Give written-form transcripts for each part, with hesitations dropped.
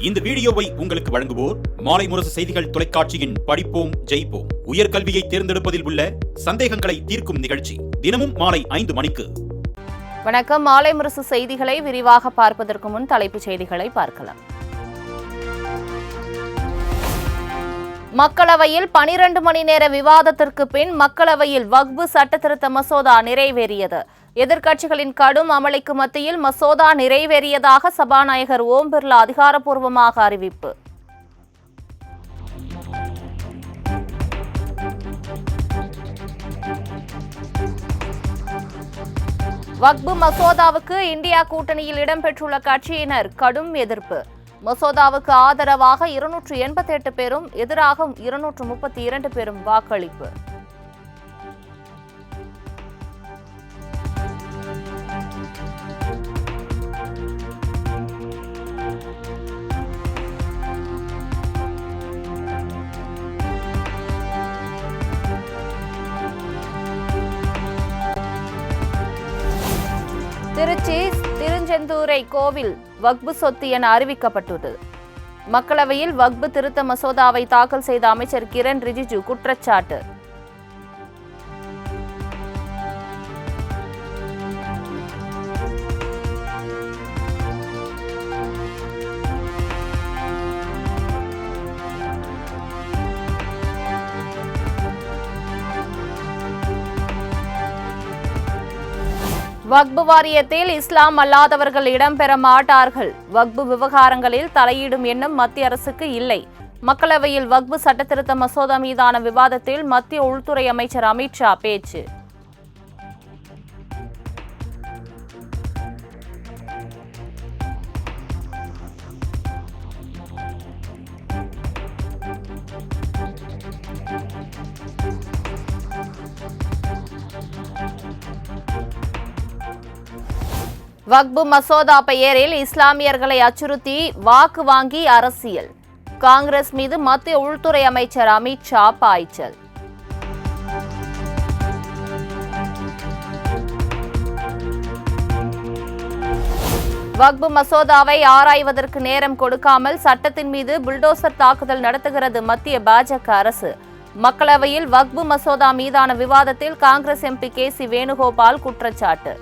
இந்த வீடியோவை உங்களுக்கு வழங்குவோர் மாலை முரசு செய்திகள் தொலைக்காட்சியின் படிப்போம் ஜெயிப்போம் உயர்கல்வியை தேர்ந்தெடுப்பதில் உள்ள சந்தேகங்களை தீர்க்கும் நிகழ்ச்சி தினமும் மாலை 5 மணிக்கு. வணக்கம். மாலை முரசு செய்திகளை விரிவாக பார்ப்பதற்கு முன் தலைப்புச் செய்திகளை பார்க்கலாம். மக்களவையில் 12 மணி நேர விவாதத்திற்கு பின் மக்களவையில் வக்ஃப் சட்டத்திருத்த மசோதா நிறைவேறியது. எதிர்க்கட்சிகளின் கடும் அமளிக்கு மத்தியில் மசோதா நிறைவேறியதாக சபாநாயகர் ஓம் பிர்லா அதிகாரப்பூர்வமாக அறிவிப்பு. வக்ஃப் மசோதாவுக்கு இந்தியா கூட்டணியில் இடம்பெற்றுள்ள கட்சியினர் கடும் எதிர்ப்பு. மசோதாவுக்கு ஆதரவாக 288 பேரும் எதிராக 232 பேரும் வாக்களிப்பு. திருச்சி திருச்செந்தூரை கோவில் வக்ஃப் சொத்து என அறிவிக்கப்பட்டுள்ளது. மக்களவையில் வக்ஃப் திருத்த மசோதாவை தாக்கல் செய்த அமைச்சர் கிரண் ரிஜிஜு குற்றச்சாட்டு. வக்ஃப் வாரியத்தில் இஸ்லாம் அல்லாதவர்கள் இடம்பெற மாட்டார்கள். வக்ஃப் விவகாரங்களில் தலையிடும் எண்ணம் மத்திய அரசுக்கு இல்லை. மக்களவையில் வக்ஃப் சட்டத்திருத்த மசோதா மீதான விவாதத்தில் மத்திய உள்துறை அமைச்சர் அமித் ஷா பேச்சு. வக்ஃப் மசோதா பெயரில் இஸ்லாமியர்களை அச்சுறுத்தி வாக்கு வாங்கி அரசியல். காங்கிரஸ் மீது மத்திய உள்துறை அமைச்சர் அமித் ஷா பாய்ச்சல். வக்ஃப் மசோதாவை ஆராய்வதற்கு நேரம் கொடுக்காமல் சட்டத்தின் மீது புல்டோசர் தாக்குதல் நடத்துகிறது மத்திய பாஜக அரசு. மக்களவையில் வக்ஃப் மசோதா மீதான விவாதத்தில் காங்கிரஸ் எம்பி கே.சி. வேணுகோபால் குற்றச்சாட்டு.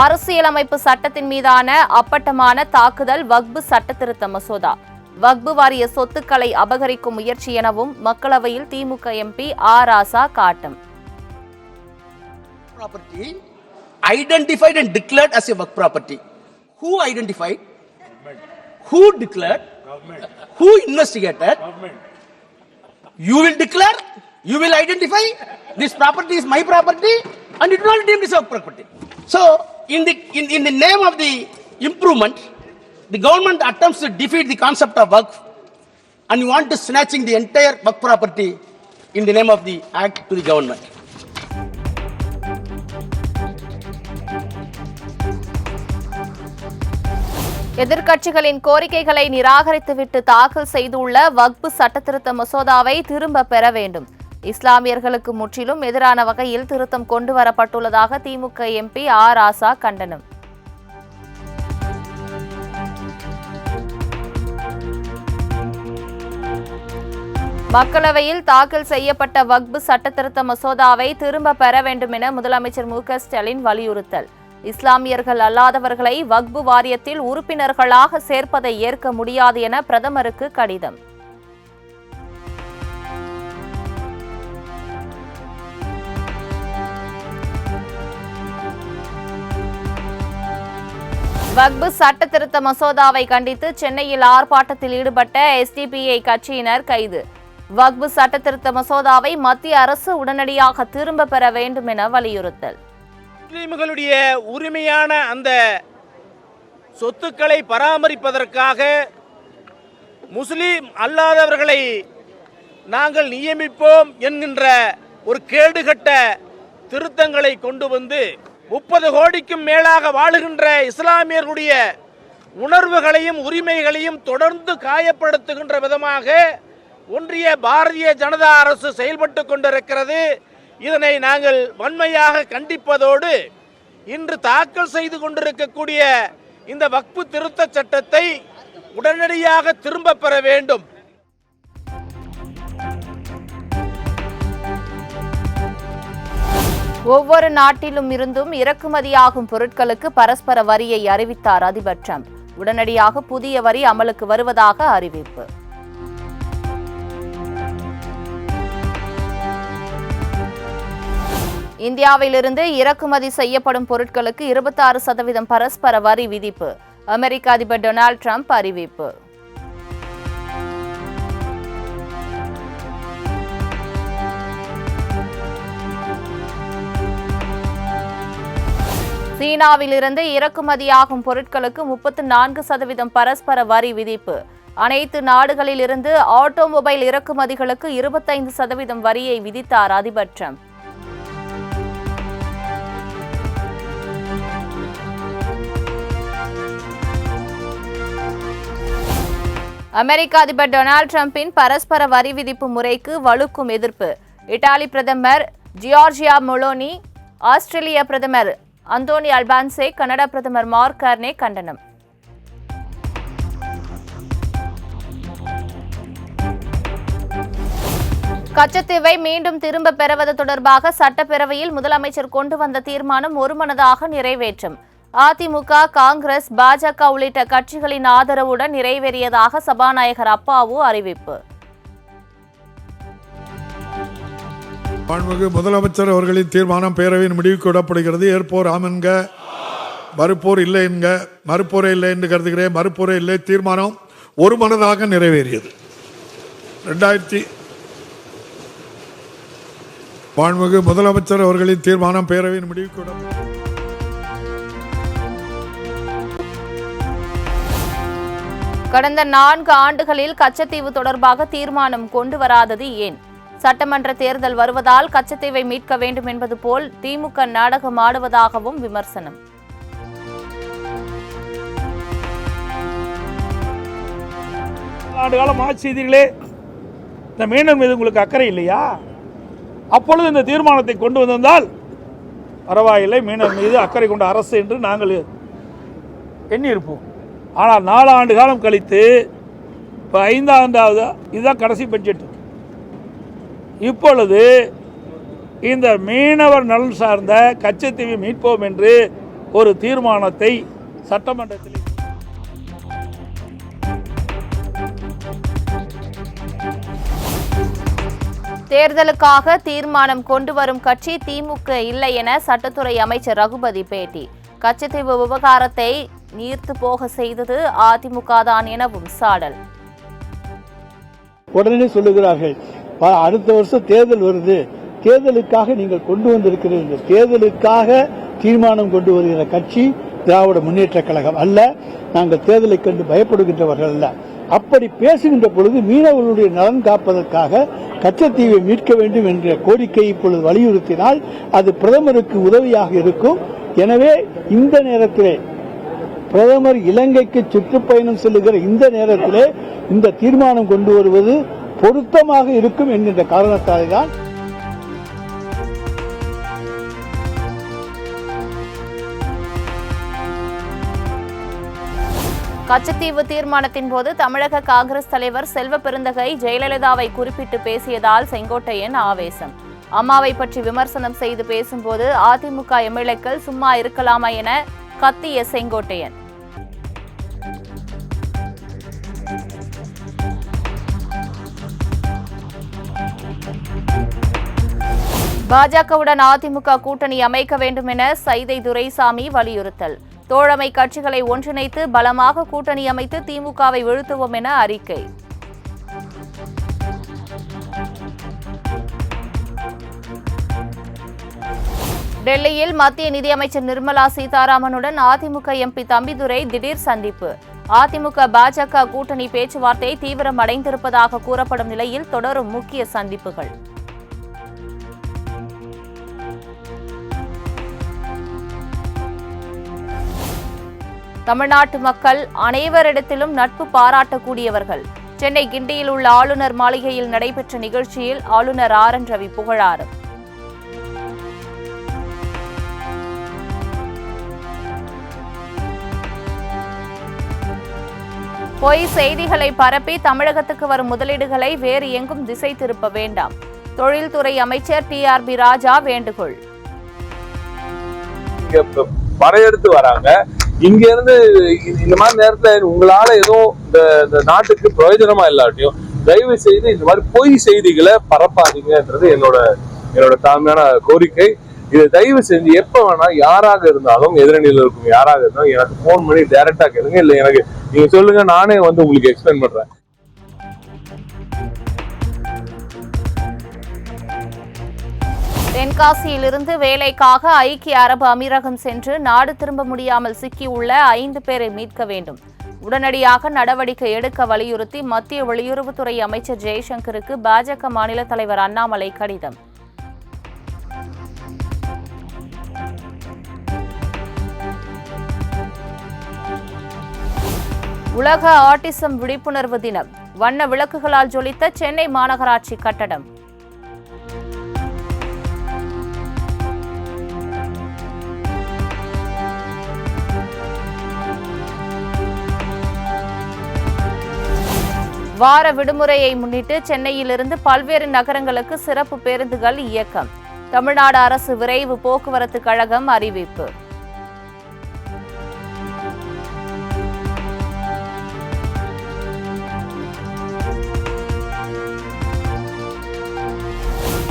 அரசியலமைப்பு சட்டத்தின் மீதான அப்பட்டமான தாக்குதல் வக்ஃப் சட்டத்திருத்த மசோதா. வக்ஃப் வாரிய சொத்துக்களை அபகரிக்கும் முயற்சி எனவும் மக்களவையில் திமுக எம்பி ஆர் ராசா காட்டம். Identified and declared as a work property. Who identified? Who declared? Who investigated? You will declare? You will identify? This property is my property and it will not deemed as work property. So, in the name of the improvement, the government attempts to defeat the concept of work and want to snatching the entire work property in the name of the act to the government. எதிர்க்கட்சிகளின் கோரிக்கைகளை நிராகரித்துவிட்டு தாக்கல் செய்துள்ள வக்ஃப் சட்டத்திருத்த மசோதாவை திரும்ப பெற வேண்டும். இஸ்லாமியர்களுக்கு முற்றிலும் எதிரான வகையில் திருத்தம் கொண்டு வரப்பட்டுள்ளதாக திமுக எம்பி ஆர் ராசா கண்டனம். மக்களவையில் தாக்கல் செய்யப்பட்ட வக்ஃப் சட்டத்திருத்த மசோதாவை திரும்ப பெற வேண்டும் என முதலமைச்சர் மு.க. ஸ்டாலின் வலியுறுத்தல். இஸ்லாமியர்கள் அல்லாதவர்களை வக்ஃப் வாரியத்தில் உறுப்பினர்களாக சேர்ப்பதை ஏற்க முடியாது என பிரதமருக்கு கடிதம். வக்ஃப் சட்ட திருத்த மசோதாவை கண்டித்து சென்னையில் ஆர்ப்பாட்டத்தில் ஈடுபட்ட எஸ்டிபிஐ கட்சியினர் கைது. வக்ஃப் சட்ட திருத்த மசோதாவை மத்திய அரசு உடனடியாக திரும்ப பெற வேண்டும் என வலியுறுத்தல். முஸ்லிம்களுடைய உரிமையான அந்த சொத்துக்களை பராமரிப்பதற்காக முஸ்லிம் அல்லாதவர்களை நாங்கள் நியமிப்போம் என்கின்ற ஒரு கேடுகட்ட திருத்தங்களை கொண்டு வந்து 30 கோடிக்கும் மேலாக வாழுகின்ற இஸ்லாமியர்களுடைய உணர்வுகளையும் உரிமைகளையும் தொடர்ந்து காயப்படுத்துகின்ற விதமாக ஒன்றிய பாரதிய ஜனதா அரசு செயல்பட்டு கொண்டிருக்கிறது. இதனை நாங்கள் வன்மையாக கண்டிப்பதோடு இன்று தாக்கல் செய்து கொண்டிருக்கக்கூடிய இந்த வக்ஃபு திருத்த சட்டத்தை உடனடியாக திரும்ப பெற வேண்டும். ஒவ்வொரு நாட்டிலும் இருந்தும் இறக்குமதியாகும் பொருட்களுக்கு பரஸ்பர வரியை அறிவித்தார் அதிபர் டிரம்ப். உடனடியாக புதிய வரி அமலுக்கு வருவதாக அறிவிப்பு. இந்தியாவிலிருந்து இறக்குமதி செய்யப்படும் பொருட்களுக்கு 26% பரஸ்பர வரி விதிப்பு. அமெரிக்க அதிபர் டொனால்ட் டிரம்ப் அறிவிப்பு. சீனாவிலிருந்து இறக்குமதியாகும் பொருட்களுக்கு 34% பரஸ்பர வரி விதிப்பு. அனைத்து நாடுகளிலிருந்து ஆட்டோமொபைல் இறக்குமதிகளுக்கு 25% வரியை விதித்தார் அதிபர் டிரம்ப். அமெரிக்க அதிபர் டொனால்ட் டிரம்பின் பரஸ்பர வரி விதிப்பு முறைக்கு வலுக்கும் எதிர்ப்பு. இத்தாலி பிரதமர் ஜியார்ஜியா மெலோனி, ஆஸ்திரேலிய பிரதமர் அந்தோனி அல்பான்சே, கனடா பிரதமர் மார்க் கார்னே கண்டனம். கச்சத்தீவை மீண்டும் திரும்ப பெறுவது தொடர்பாக சட்டப்பேரவையில் முதலமைச்சர் கொண்டு வந்த தீர்மானம் ஒருமனதாக நிறைவேற்றும். அதிமுக, காங்கிரஸ், பாஜக உள்ளிட்ட கட்சிகளின் ஆதரவுடன் நிறைவேறியதாக சபாநாயகர் அப்பாவு அறிவிப்பு. மாண்புமிகு முதலமைச்சர் அவர்களின் தீர்மானம் பேரவையின் முடிவுக்கு விடப்படுகிறது. ஏற்போர் ஆம் என்க, மறுப்போர் இல்லை என்க. மறுப்போரே இல்லை என்று கருதுகிறேன். மறுப்போரே இல்லை. தீர்மானம் ஒருமனதாக நிறைவேறியது. மாண்புமிகு முதலமைச்சர் அவர்களின் தீர்மானம் பேரவையின் முடிவுக்கு விடப்படுகிறது. கடந்த 4 ஆண்டுகளில் கச்சத்தீவு தொடர்பாக தீர்மானம் கொண்டு வராதது ஏன்? சட்டமன்ற தேர்தல் வருவதால் கச்சத்தீவை மீட்க வேண்டும் என்பது போல் திமுக நாடகம் ஆடுவதாகவும் விமர்சனம். ஆண்டு காலம் ஆட்சி செய்தீர்களே, இந்த மீனவர் மீது உங்களுக்கு அக்கறை இல்லையா? அப்பொழுது இந்த தீர்மானத்தை கொண்டு வந்திருந்தால் பரவாயில்லை, மீனவர் மீது அக்கறை கொண்ட அரசு என்று நாங்கள் எண்ணியிருப்போம். ஆனால் 4 ஆண்டு காலம் கழித்து இப்போ 5ஆவது இதுதான் கடைசி பட்ஜெட். இப்பொழுது இந்த மீனவர் நலன் சார்ந்த கச்சத்தீவை மீட்போம் என்று ஒரு தீர்மானத்தை சட்டமன்றத்தில் தேர்தலுக்காக தீர்மானம் கொண்டு வரும் கட்சி திமுக இல்லை என சட்டத்துறை அமைச்சர் ரகுபதி பேட்டி. கச்சத்தீவு விவகாரத்தை நீர்த்து போக செய்தது அதிமுக தான் எனவும் சாடல். உடனே சொல்லுகிறார்கள், அடுத்த வருஷம் தேர்தல் வருது, தேர்தலுக்காக நீங்கள் கொண்டு வந்திருக்கிறீர்கள். தேர்தலுக்காக தீர்மானம் கொண்டு வருகிற கட்சி திராவிட முன்னேற்ற கழகம் அல்ல. நாங்கள் தேர்தலை கண்டு பயப்படுகின்றவர்கள் அல்ல. அப்படி பேசுகின்ற பொழுது மீனவர்களுடைய நலன் காப்பதற்காக கச்சத்தீவை மீட்க வேண்டும் என்ற கோரிக்கை இப்பொழுது வலியுறுத்தினால் அது பிரதமருக்கு உதவியாக இருக்கும். எனவே இந்த நேரத்திலே பிரதமர் இலங்கைக்கு சுற்றுப்பயணம் செல்லுகிற இந்த நேரத்திலே இந்த தீர்மானம் கொண்டு வருவது பொருத்தமாக இருக்கும் என்கின்ற காரணத்தாலே தான் கச்சத்தீவு தீர்மானத்தின் போது தமிழக காங்கிரஸ் தலைவர் செல்வ பெருந்தகை ஜெயலலிதாவை குறிப்பிட்டு பேசியதால் செங்கோட்டையன் ஆவேசம். அம்மாவை பற்றி விமர்சனம் செய்து பேசும்போது அதிமுக எம்எல்ஏக்கள் சும்மா இருக்கலாமா என கத்திய செங்கோட்டையன். பாஜகவுடன் அதிமுக கூட்டணி அமைக்க வேண்டும் என சைதை துரைசாமி வலியுறுத்தல். தோழமை கட்சிகளை ஒன்றிணைத்து பலமாக கூட்டணி அமைத்து திமுகவை வீழ்த்துவோம் என அறிக்கை. டெல்லியில் மத்திய நிதியமைச்சர் நிர்மலா சீதாராமனுடன் அதிமுக எம்பி தம்பிதுரை திடீர் சந்திப்பு. அதிமுக பாஜக கூட்டணி பேச்சுவார்த்தை தீவிரமடைந்திருப்பதாக கூறப்படும் நிலையில் தொடரும் முக்கிய சந்திப்புகள். தமிழ்நாட்டு மக்கள் அனைவரிடத்திலும் நட்பு பாராட்டக்கூடியவர்கள். சென்னை கிண்டியில் உள்ள ஆளுநர் மாளிகையில் நடைபெற்ற நிகழ்ச்சியில் ஆளுநர் ஆர் என் ரவி புகழாரம். பொய் செய்திகளை பரப்பி தமிழகத்துக்கு வரும் முதலீடுகளை வேறு எங்கும் திசை திருப்ப வேண்டாம். தொழில்துறை அமைச்சர் டிஆர்பி ராஜா வேண்டுகோள். படையெடுத்து வராங்க. இங்க இருந்து இந்த மாதிரி நேரத்துல உங்களால எதுவும் இந்த நாட்டுக்கு பிரயோஜனமா இல்லாட்டியும் தயவு செய்து இந்த மாதிரி பொய் செய்திகளை பரப்பாதீங்கன்றது என்னோட தாழ்மையான கோரிக்கை. இதை தயவு செஞ்சு எப்ப வேணா யாராக இருந்தாலும், எதிரணியில் இருக்கும் யாராக இருந்தாலும் எனக்கு போன் பண்ணி டைரக்டா கேளுங்க. இல்ல எனக்கு நீங்க சொல்லுங்க, நானே உங்களுக்கு எக்ஸ்பிளைன் பண்றேன். தென்காசியிலிருந்து வேலைக்காக ஐக்கிய அரபு அமீரகம் சென்று நாடு திரும்ப முடியாமல் சிக்கியுள்ள 5 பேரை மீட்க வேண்டும். உடனடியாக நடவடிக்கை எடுக்க வலியுறுத்தி மத்திய வெளியுறவுத்துறை அமைச்சர் ஜெய்சங்கருக்கு பாஜக மாநில தலைவர் அண்ணாமலை கடிதம். உலக ஆட்டிசம் விழிப்புணர்வு தினம். வண்ண விளக்குகளால் ஜொலித்த சென்னை மாநகராட்சி கட்டடம். வார விடுமுறையை முன்னிட்டு சென்னையிலிருந்து பல்வேறு நகரங்களுக்கு சிறப்பு பேருந்துகள் இயக்கம். தமிழ்நாடு அரசு விரைவு போக்குவரத்து கழகம் அறிவிப்பு.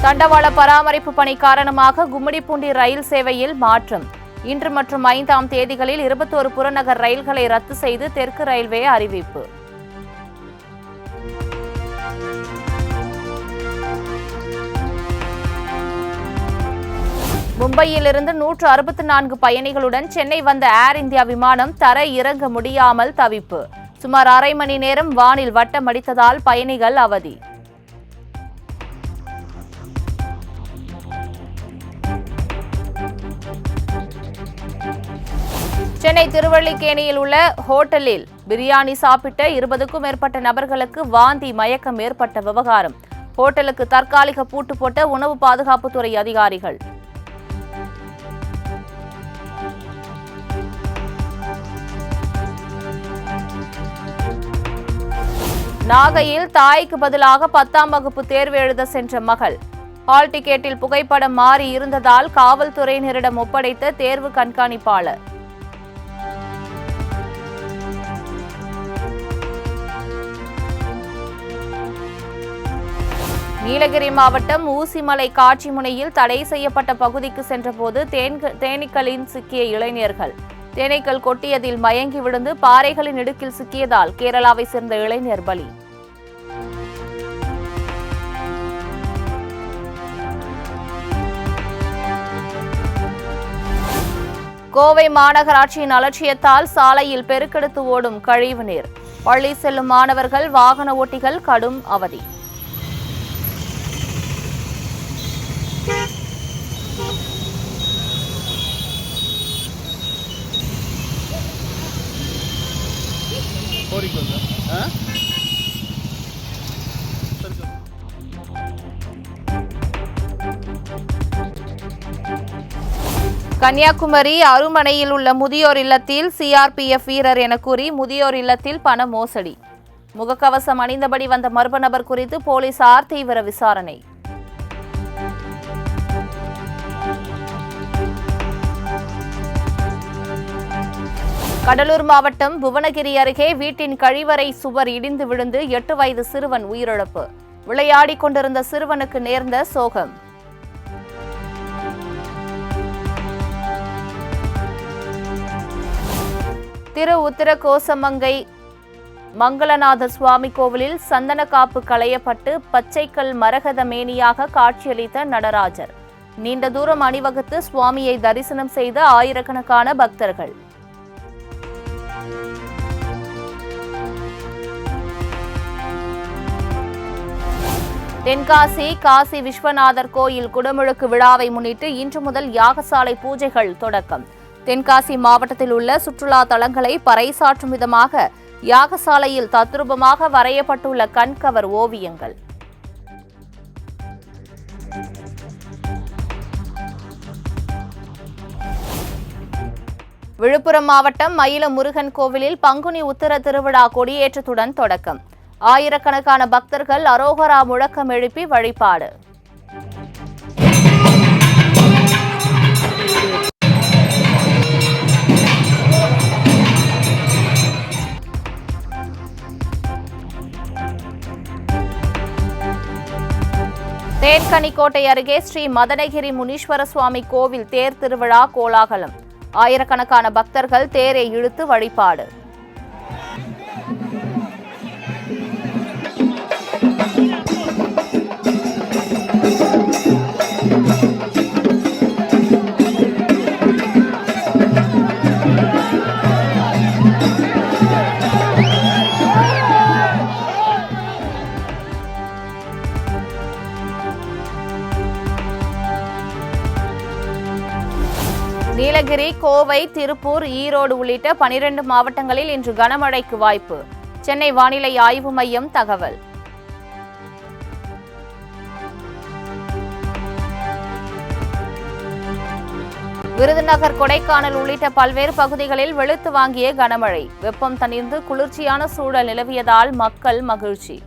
தண்டவாள பராமரிப்பு பணி காரணமாக கும்மிடிப்பூண்டி ரயில் சேவையில் மாற்றம். இன்று மற்றும் 5ஆம் தேதிகளில் 21 புறநகர் ரயில்களை ரத்து செய்து தெற்கு ரயில்வே அறிவிப்பு. மும்பையிலிருந்து 164 பயணிகளுடன் சென்னை வந்த ஏர் இந்தியா விமானம் தரை இறங்க முடியாமல் தவிப்பு. சுமார் அரை மணி நேரம் வானில் வட்டமடித்ததால் பயணிகள் அவதி. சென்னை திருவல்லிக்கேணியில் உள்ள ஹோட்டலில் பிரியாணி சாப்பிட்ட 20க்கும் மேற்பட்ட நபர்களுக்கு வாந்தி மயக்கம் ஏற்பட்ட விவகாரம். ஹோட்டலுக்கு தற்காலிக பூட்டு போட்ட உணவு பாதுகாப்புத்துறை அதிகாரிகள். நாகையில் தாய்க்கு பதிலாக 10ஆம் வகுப்பு தேர்வு எழுத சென்ற மகள். ஹால் டிக்கெட்டில் புகைப்படம் மாறி இருந்ததால் காவல்துறையினரிடம் ஒப்படைத்த தேர்வு கண்காணிப்பாளர். நீலகிரி மாவட்டம் ஊசிமலை காட்சி முனையில் தடை செய்யப்பட்ட பகுதிக்கு சென்றபோது தேனீக்களின் சிக்கிய இளைஞர்கள். தேனீக்கள் கொட்டியதில் மயங்கி விழுந்து பாறைகளின் இடுக்கில் சிக்கியதால் கேரளாவை சேர்ந்த இளைஞர் பலி. கோவை மாநகராட்சியின் அலட்சியத்தால் சாலையில் பெருக்கெடுத்து ஓடும் கழிவுநீர். பள்ளி செல்லும் மாணவர்கள், வாகன ஓட்டிகள் கடும் அவதி. கன்னியாகுமரி அருமனையில் உள்ள முதியோர் இல்லத்தில் சிஆர்பிஎஃப் வீரர் என கூறி முதியோர் இல்லத்தில் பண மோசடி. முகக்கவசம் அணிந்தபடி வந்த மர்ம நபர் குறித்து போலீசார் தீவிர விசாரணை. கடலூர் மாவட்டம் புவனகிரி அருகே வீட்டின் கழிவறை சுவர் இடிந்து விழுந்து 8 வயது சிறுவன் உயிரிழப்பு. விளையாடிக் கொண்டிருந்த சிறுவனுக்கு நேர்ந்த சோகம். திரு உத்திர கோசமங்கை மங்களநாத சுவாமி கோவிலில் சந்தன காப்பு களையப்பட்டு பச்சைக்கல் மரகத மேனியாக காட்சியளித்த நடராஜர். நீண்ட தூரம் அணிவகுத்து சுவாமியை தரிசனம் செய்த ஆயிரக்கணக்கான பக்தர்கள். தென்காசி காசி விஸ்வநாதர் கோயில் குடமுழுக்கு விழாவை முன்னிட்டு இன்று முதல் யாகசாலை பூஜைகள் தொடக்கம். தென்காசி மாவட்டத்தில் உள்ள சுற்றுலா தலங்களை பறைசாற்றும் விதமாக யாகசாலையில் தத்ரூபமாக வரையப்பட்டுள்ள கண்கவர் ஓவியங்கள். விழுப்புரம் மாவட்டம் மயிலம் முருகன் கோவிலில் பங்குனி உத்திர திருவிழா கொடியேற்றத்துடன் தொடக்கம். ஆயிரக்கணக்கான பக்தர்கள் அரோகரா முழக்கம் எழுப்பி வழிபாடு. தேன்கனிக்கோட்டை அருகே ஸ்ரீ மதனகிரி முனீஸ்வர சுவாமி கோவில் தேர் திருவிழா கோலாகலம். ஆயிரக்கணக்கான பக்தர்கள் தேரை இழுத்து வழிபாடு. நீலகிரி, கோவை, திருப்பூர், ஈரோடு உள்ளிட்ட 12 மாவட்டங்களில் இன்று கனமழைக்கு வாய்ப்பு. சென்னை வானிலை ஆய்வு மையம் தகவல். விருதுநகர், கொடைக்கானல் உள்ளிட்ட பல்வேறு பகுதிகளில் வெளுத்து வாங்கிய கனமழை. வெப்பம் தணிந்து குளிர்ச்சியான சூழல் நிலவியதால் மக்கள் மகிழ்ச்சி.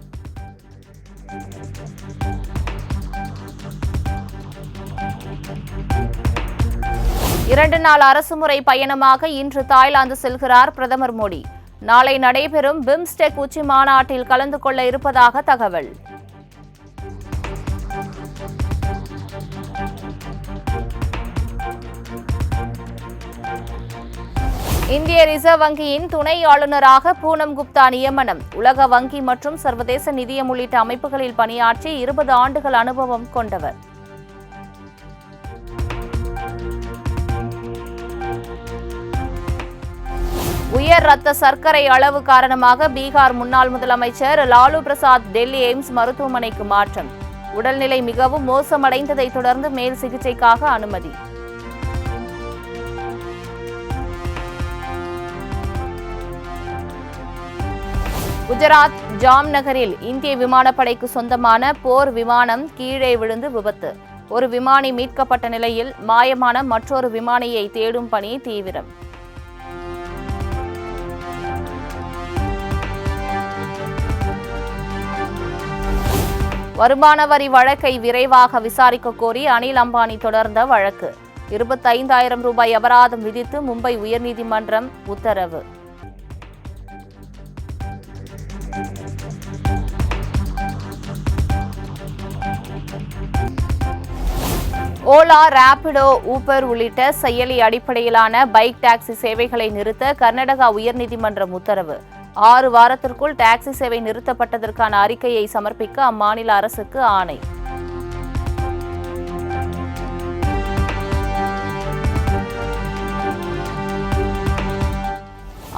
இரண்டு நாள் அரசுமுறை பயணமாக இன்று தாய்லாந்து செல்கிறார் பிரதமர் மோடி. நாளை நடைபெறும் பிம்ஸ்டெக் உச்சி மாநாட்டில் கலந்து கொள்ள இருப்பதாக தகவல். இந்திய ரிசர்வ் வங்கியின் துணை ஆளுநராக பூனம் குப்தா நியமனம். உலக வங்கி மற்றும் சர்வதேச நிதியம் உள்ளிட்ட அமைப்புகளில் பணியாற்றி 20 ஆண்டுகள் அனுபவம் கொண்டவர். உயர் ரத்த சர்க்கரை அளவு காரணமாக பீகார் முன்னாள் முதலமைச்சர் லாலு பிரசாத் டெல்லி எய்ம்ஸ் மருத்துவமனைக்கு மாற்றம். உடல்நிலை மிகவும் மோசமடைந்ததை தொடர்ந்து மேல் சிகிச்சைக்காக அனுமதி. குஜராத் ஜாம்நகரில் இந்திய விமானப்படைக்கு சொந்தமான போர் விமானம் கீழே விழுந்து விபத்து. ஒரு விமானி மீட்கப்பட்ட நிலையில் மாயமான மற்றொரு விமானியை தேடும் பணி தீவிரம். வருமான வரி வழக்கை விரைவாக விசாரிக்க கோரி அனில் அம்பானி தொடர்ந்த வழக்கு. 25,000 ரூபாய் அபராதம் விதித்து மும்பை உயர்நீதிமன்றம் உத்தரவு. ஓலா, ராபிடோ, ஊபர் உள்ளிட்ட செயலி அடிப்படையிலான பைக் டாக்ஸி சேவைகளை நிறுத்த கர்நாடகா உயர்நீதிமன்றம் உத்தரவு. 6 வாரத்திற்குள் டாக்ஸி சேவை நிறுத்தப்பட்டதற்கான அறிக்கையை சமர்ப்பிக்க அம்மாநில அரசுக்கு ஆணை.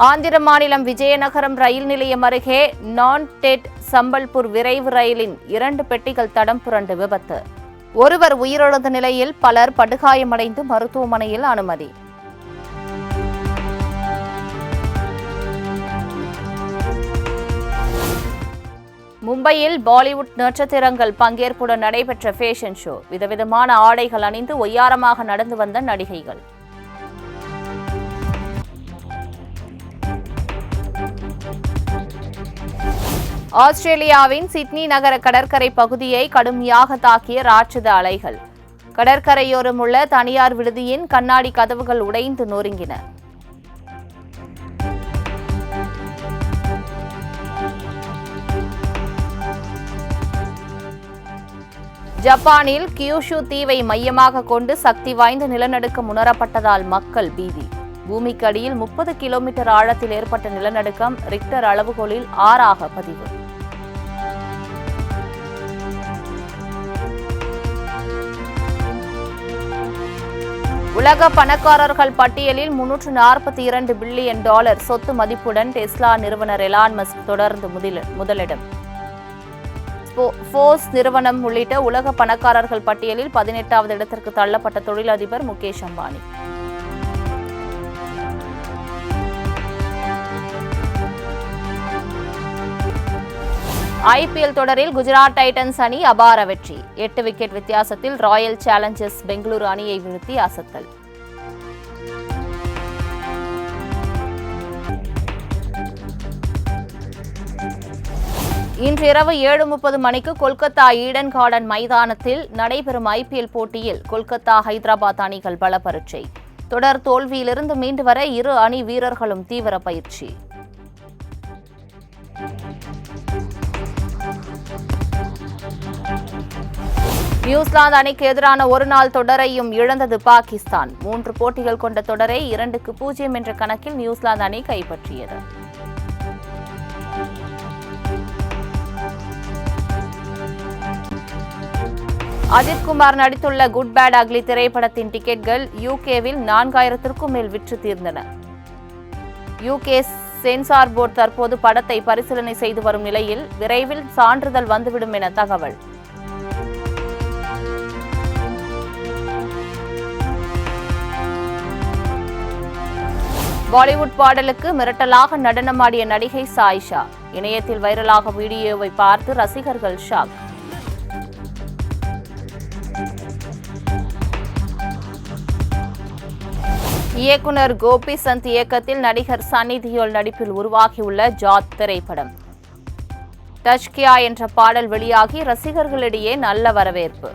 ஆந்திர மாநிலம் விஜயநகரம் ரயில் நிலையம் அருகே நான்டெட் சம்பல்பூர் விரைவு ரயிலின் 2 பெட்டிகள் தடம் புரண்டு விபத்து. ஒருவர் உயிரிழந்த நிலையில் பலர் படுகாயமடைந்து மருத்துவமனையில் அனுமதி. மும்பையில் பாலிவுட் நட்சத்திரங்கள் பங்கேற்புடன் நடைபெற்ற ஃபேஷன் ஷோ. விதவிதமான ஆடைகள் அணிந்து ஒய்யாரமாக நடந்து வந்த நடிகைகள். ஆஸ்திரேலியாவின் சிட்னி நகர கடற்கரை பகுதியை கடுமையாக தாக்கிய ராட்சத அலைகள். கடற்கரையோரம் உள்ள தனியார் விடுதியின் கண்ணாடி கதவுகள் உடைந்து நொறுங்கின. ஜப்பானில் கியூஷு தீவை மையமாக கொண்டு சக்தி வாய்ந்த நிலநடுக்கம் உணரப்பட்டதால் மக்கள் பீதி. பூமிக்கு அடியில் 30 கிலோமீட்டர் ஆழத்தில் ஏற்பட்ட நிலநடுக்கம் ரிக்டர் அளவுகோலில் 6 பதிவு. உலக பணக்காரர்கள் பட்டியலில் $342 பில்லியன் சொத்து மதிப்புடன் டெஸ்லா நிறுவனர் எலான் மஸ்க் தொடர்ந்து முதலிடம். ஃபோர்ஸ் நிறுவனம் உள்ளிட்ட உலக பணக்காரர்கள் பட்டியலில் 18வது இடத்திற்கு தள்ளப்பட்ட தொழிலதிபர் முகேஷ் அம்பானி. ஐபிஎல் தொடரில் குஜராத் டைட்டன்ஸ் அணி அபார வெற்றி. 8 விக்கெட் வித்தியாசத்தில் ராயல் சேலஞ்சர்ஸ் பெங்களூரு அணியை வீழ்த்தி அசத்தல். இன்று இரவு 7:30 மணிக்கு கொல்கத்தா ஈடன் கார்டன் மைதானத்தில் நடைபெறும் IPL போட்டியில் கொல்கத்தா ஹைதராபாத் அணிகள் பல பரீட்சை. தொடர் தோல்வியிலிருந்து மீண்டு வர இரு அணி வீரர்களும் தீவிர பயிற்சி. நியூசிலாந்து அணிக்கு எதிரான ஒருநாள் தொடரையும் இழந்தது பாகிஸ்தான். 3 போட்டிகள் கொண்ட தொடரை 2-0 என்ற கணக்கில் நியூசிலாந்து அணி கைப்பற்றியது. அஜித் குமார் நடித்துள்ள குட் பேட் அக்லி திரைப்படத்தின் டிக்கெட்கள் UKவில் 4000க்கும் மேல் விற்று தீர்ந்தன. UK சென்சார் போர்டு தற்போது படத்தை பரிசீலனை செய்து வரும் நிலையில் விரைவில் சான்றிதழ் வந்துவிடும் என தகவல். பாலிவுட் பாடலுக்கு மிரட்டலாக நடனமாடிய நடிகை சாயிஷா. இணையத்தில் வைரலாக வீடியோவை பார்த்து ரசிகர்கள் ஷாக். இயக்குனர் கோபி சந்த் இயக்கத்தில் நடிகர் சன்னி தியோல் நடிப்பில் உருவாகியுள்ள ஜாத் திரைப்படம். டச் கியா என்ற பாடல் வெளியாகி ரசிகர்களிடையே நல்ல வரவேற்பு.